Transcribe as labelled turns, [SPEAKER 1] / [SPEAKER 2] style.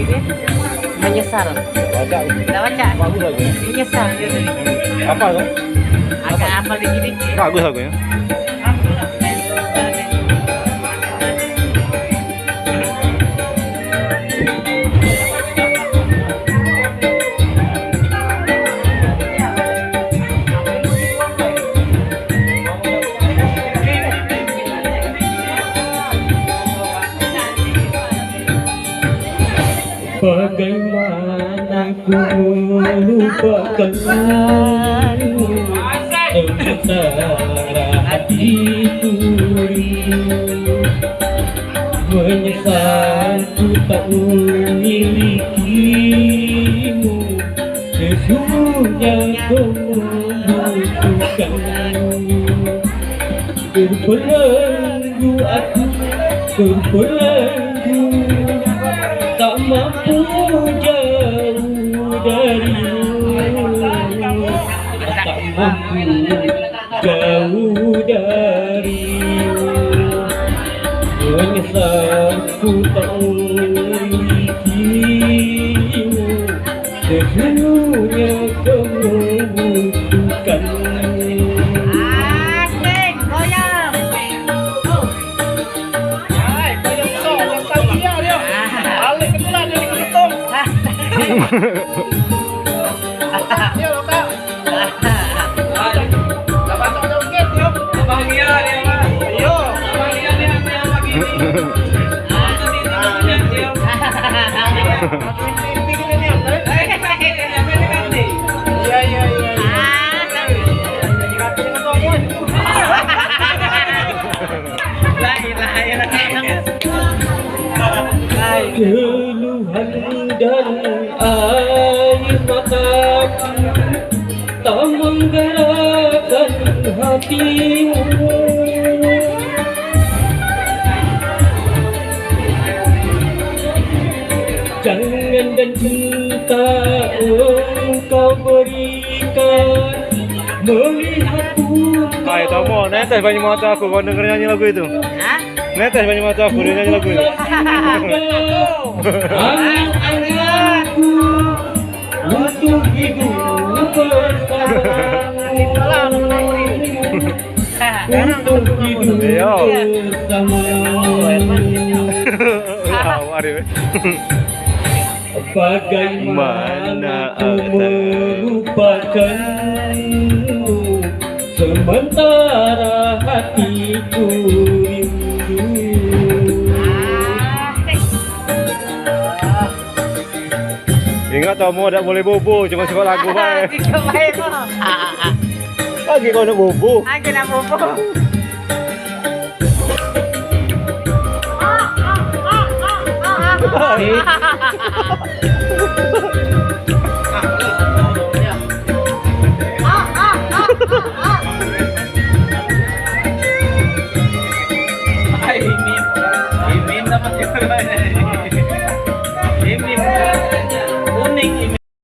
[SPEAKER 1] ini menyesal.
[SPEAKER 2] Baca.
[SPEAKER 1] Tidak baca.
[SPEAKER 2] Bagus lagunya.
[SPEAKER 1] Menyesal gitu.
[SPEAKER 2] Apa tuh?
[SPEAKER 1] Agak apa dikit-dikit.
[SPEAKER 2] Bagus lagunya.
[SPEAKER 3] Bagaimana ku melupakan sementara hatiku rindu, menyesal ku tak memilikimu, sesungguhnya kau membutuhkan. Terbelenggu aku, terbelenggu, tak mampu jauh darimu, tak mampu jauh darimu. Menyesal ku tak memilikimu, sesungguhnya kau membutuhkan.
[SPEAKER 1] Asik, goyang.
[SPEAKER 3] Keluhan dan air mataku tak menggerakkan hatimu. Jangan dan cinta engkau berikan, melihatku.
[SPEAKER 2] Ayo Tomo, netes banyak mata aku kau denger nyanyi lagu itu.
[SPEAKER 1] Hah?
[SPEAKER 2] Netes banyak mata aku dia nyanyi lagu itu.
[SPEAKER 3] Angan-anganku untuk hidup bersamamu, untuk hidup bersamamu. Bagaimana aku melupakanmu, sementara hatiku rindu.
[SPEAKER 2] Ingat Tomo tidak boleh bobo, cuma suka lagu baik.
[SPEAKER 1] Tiga baik kok.
[SPEAKER 2] Lagi kau nak bobo.
[SPEAKER 1] Aku nak bobo.
[SPEAKER 3] Hey.